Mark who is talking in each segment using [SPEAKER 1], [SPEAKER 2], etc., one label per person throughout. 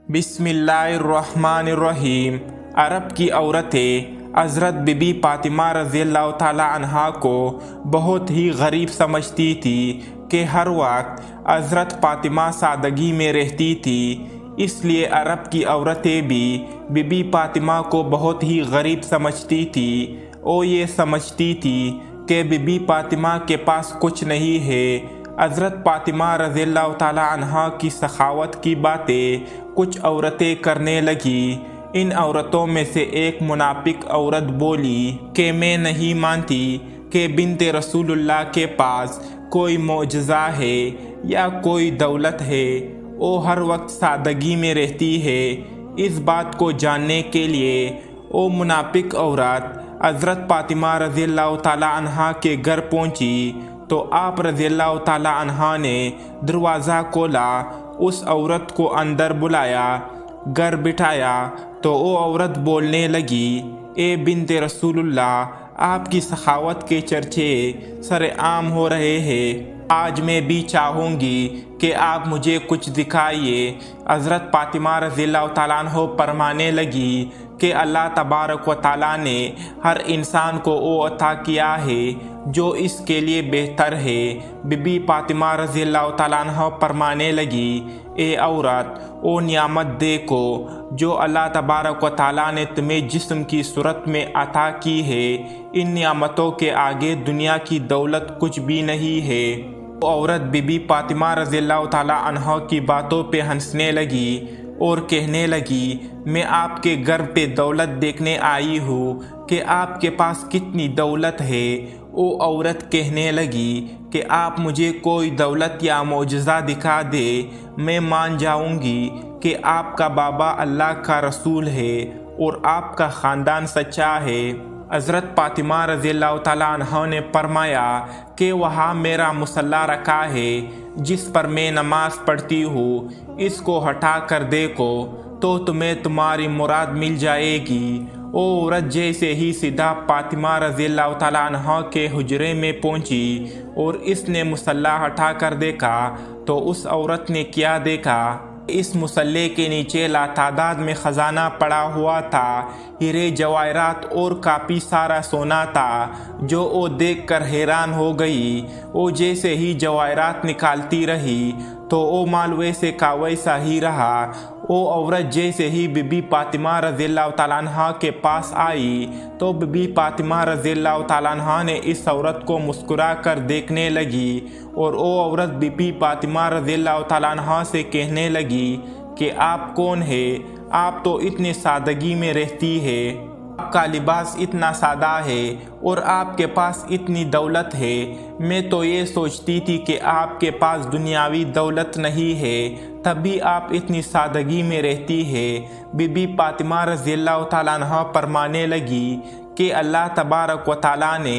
[SPEAKER 1] بسم اللہ الرحمن الرحیم۔ عرب کی عورتیں حضرت بی بی فاطمہ رضی اللہ تعالیٰ عنہا کو بہت ہی غریب سمجھتی تھی کہ ہر وقت حضرت فاطمہ سادگی میں رہتی تھی، اس لیے عرب کی عورتیں بھی بی بی فاطمہ کو بہت ہی غریب سمجھتی تھی۔ وہ یہ سمجھتی تھی کہ بی بی فاطمہ کے پاس کچھ نہیں ہے۔ حضرت فاطمہ رضی اللہ تعالیٰ عنہا کی سخاوت کی باتیں کچھ عورتیں کرنے لگی۔ ان عورتوں میں سے ایک منافق عورت بولی کہ میں نہیں مانتی کہ بنت رسول اللہ کے پاس کوئی معجزہ ہے یا کوئی دولت ہے، وہ ہر وقت سادگی میں رہتی ہے۔ اس بات کو جاننے کے لیے وہ منافق عورت حضرت فاطمہ رضی اللہ تعالیٰ عنہا کے گھر پہنچی تو آپ رضی اللہ تعالیٰ عنہا نے دروازہ کھولا، اس عورت کو اندر بلایا، گھر بٹھایا تو وہ عورت بولنے لگی، اے بنت رسول اللہ، آپ کی سخاوت کے چرچے سر عام ہو رہے ہیں، آج میں بھی چاہوں گی کہ آپ مجھے کچھ دکھائیے۔ حضرت فاطمہ رضی اللہ تعالیٰ عنہ فرمانے لگی کہ اللہ تبارک و تعالیٰ نے ہر انسان کو وہ عطا کیا ہے جو اس کے لیے بہتر ہے۔ بی بی فاطمہ رضی اللہ تعالیٰ عنہ فرمانے لگی، اے عورت، وہ نعمت دیکھو جو اللہ تبارک و تعالیٰ نے تمہیں جسم کی صورت میں عطا کی ہے، ان نعمتوں کے آگے دنیا کی دولت کچھ بھی نہیں ہے۔ وہ عورت بی بی فاطمہ رضی اللہ تعالیٰ عنہ کی باتوں پہ ہنسنے لگی اور کہنے لگی، میں آپ کے گھر پہ دولت دیکھنے آئی ہوں کہ آپ کے پاس کتنی دولت ہے۔ وہ عورت کہنے لگی کہ آپ مجھے کوئی دولت یا معجزہ دکھا دے، میں مان جاؤں گی کہ آپ کا بابا اللہ کا رسول ہے اور آپ کا خاندان سچا ہے۔ حضرت فاطمہ رضی اللہ تعالیٰ عنہ نے فرمایا کہ وہاں میرا مصلی رکھا ہے جس پر میں نماز پڑھتی ہوں، اس کو ہٹا کر دیکھو تو تمہیں تمہاری مراد مل جائے گی۔ وہ عورت جیسے ہی سیدھا فاطمہ رضی اللہ تعالیٰ عنہ کے حجرے میں پہنچی اور اس نے مصلی ہٹا کر دیکھا تو اس عورت نے کیا دیکھا، اس مصلی کے نیچے لاتعداد میں خزانہ پڑا ہوا تھا، ہیرے جواہرات اور کافی سارا سونا تھا، جو وہ دیکھ کر حیران ہو گئی۔ وہ جیسے ہی جواہرات نکالتی رہی تو وہ مال ویسے کا ویسا ہی رہا۔ وہ عورت جیسے ہی بی بی فاطمہ رضی اللہ تعالیٰ عنہ کے پاس آئی تو بی بی فاطمہ رضی اللہ تعالیٰ عنہ نے اس عورت کو مسکرا کر دیکھنے لگی اور وہ عورت بی بی فاطمہ رضی اللہ تعالیٰ عنہ سے کہنے لگی کہ آپ کون ہے؟ آپ تو اتنی سادگی میں رہتی ہے، آپ کا لباس اتنا سادہ ہے اور آپ کے پاس اتنی دولت ہے، میں تو یہ سوچتی تھی کہ آپ کے پاس دنیاوی دولت نہیں ہے، تبھی آپ اتنی سادگی میں رہتی ہے۔ بی بی فاطمہ رضی اللہ تعالیٰ عنہ فرمانے لگی کہ اللہ تبارک و تعالیٰ نے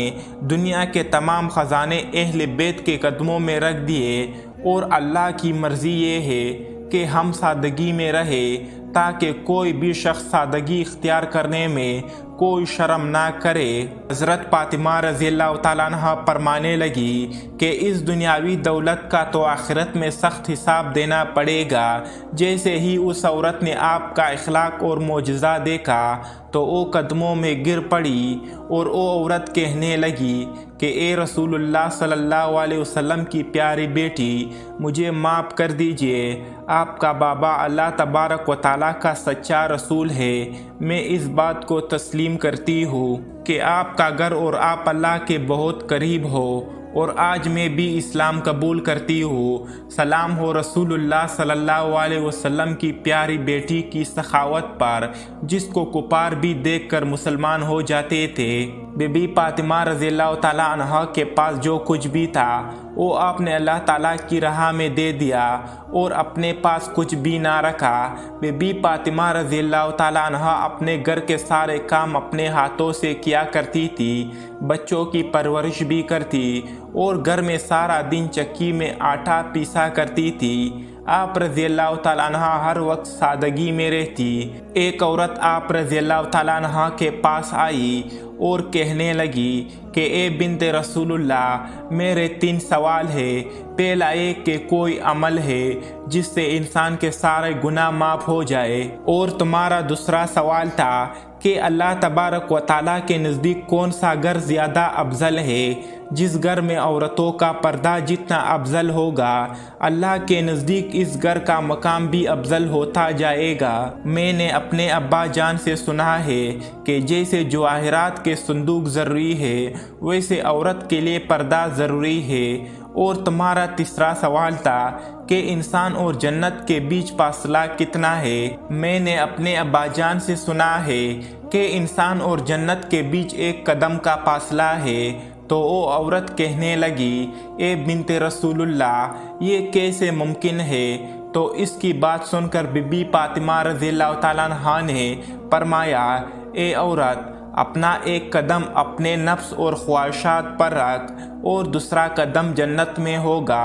[SPEAKER 1] دنیا کے تمام خزانے اہل بیت کے قدموں میں رکھ دیے اور اللہ کی مرضی یہ ہے کہ ہم سادگی میں رہے تاکہ کوئی بھی شخص سادگی اختیار کرنے میں کوئی شرم نہ کرے۔ حضرت فاطمہ رضی اللہ تعالیٰ عنہ فرمانے لگی کہ اس دنیاوی دولت کا تو آخرت میں سخت حساب دینا پڑے گا۔ جیسے ہی اس عورت نے آپ کا اخلاق اور معجزہ دیکھا تو وہ قدموں میں گر پڑی اور وہ عورت کہنے لگی کہ اے رسول اللہ صلی اللہ علیہ وسلم کی پیاری بیٹی، مجھے معاف کر دیجئے، آپ کا بابا اللہ تبارک و تعالیٰ کا سچا رسول ہے، میں اس بات کو تسلیم کرتی ہوں کہ آپ کا گھر اور آپ اللہ کے بہت قریب ہو اور آج میں بھی اسلام قبول کرتی ہوں۔ سلام ہو رسول اللہ صلی اللہ علیہ وسلم کی پیاری بیٹی کی سخاوت پر، جس کو کفار بھی دیکھ کر مسلمان ہو جاتے تھے۔ بی بی فاطمہ رضی اللہ تعالیٰ عنہ کے پاس جو کچھ بھی تھا وہ آپ نے اللہ تعالیٰ کی راہ میں دے دیا اور اپنے پاس کچھ بھی نہ رکھا۔ بی بی فاطمہ رضی اللہ تعالیٰ عنہ اپنے گھر کے سارے کام اپنے ہاتھوں سے کیا کرتی تھی، بچوں کی پرورش بھی کرتی اور گھر میں سارا دن چکی میں آٹا پیسا کرتی تھی۔ آپ رضی اللہ تعالیٰ عنہ ہر وقت سادگی میں رہتی۔ ایک عورت آپ رضی اللہ تعالیٰ عنہ کے پاس آئی اور کہنے لگی کہ اے بنت رسول اللہ، میرے 3 سوال ہے پہلا ایک کہ کوئی عمل ہے جس سے انسان کے سارے گناہ معاف ہو جائے، اور تمہارا دوسرا سوال تھا کہ اللہ تبارک و تعالیٰ کے نزدیک کون سا گھر زیادہ افضل ہے۔ جس گھر میں عورتوں کا پردہ جتنا افضل ہوگا، اللہ کے نزدیک اس گھر کا مقام بھی افضل ہوتا جائے گا۔ میں نے اپنے ابا جان سے سنا ہے کہ جیسے جواہرات کے صندوق ضروری ہے، ویسے عورت کے لیے پردہ ضروری ہے۔ اور تمہارا تیسرا سوال تھا کہ انسان اور جنت کے بیچ فاصلہ کتنا ہے۔ میں نے اپنے ابا جان سے سنا ہے کہ انسان اور جنت کے بیچ 1 قدم کا فاصلہ ہے۔ تو وہ عورت کہنے لگی، اے بنت رسول اللہ، یہ کیسے ممکن ہے؟ تو اس کی بات سن کر بی بی فاطمہ رضی اللہ تعالیٰ عنہا نے فرمایا، اے عورت، اپنا 1 قدم اپنے نفس اور خواہشات پر رکھ اور دوسرا قدم جنت میں ہوگا۔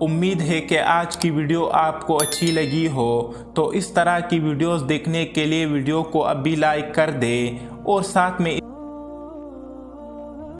[SPEAKER 1] امید ہے کہ آج کی ویڈیو آپ کو اچھی لگی ہو، تو اس طرح کی ویڈیوز دیکھنے کے لیے ویڈیو کو ابھی لائک کر دیں اور ساتھ میں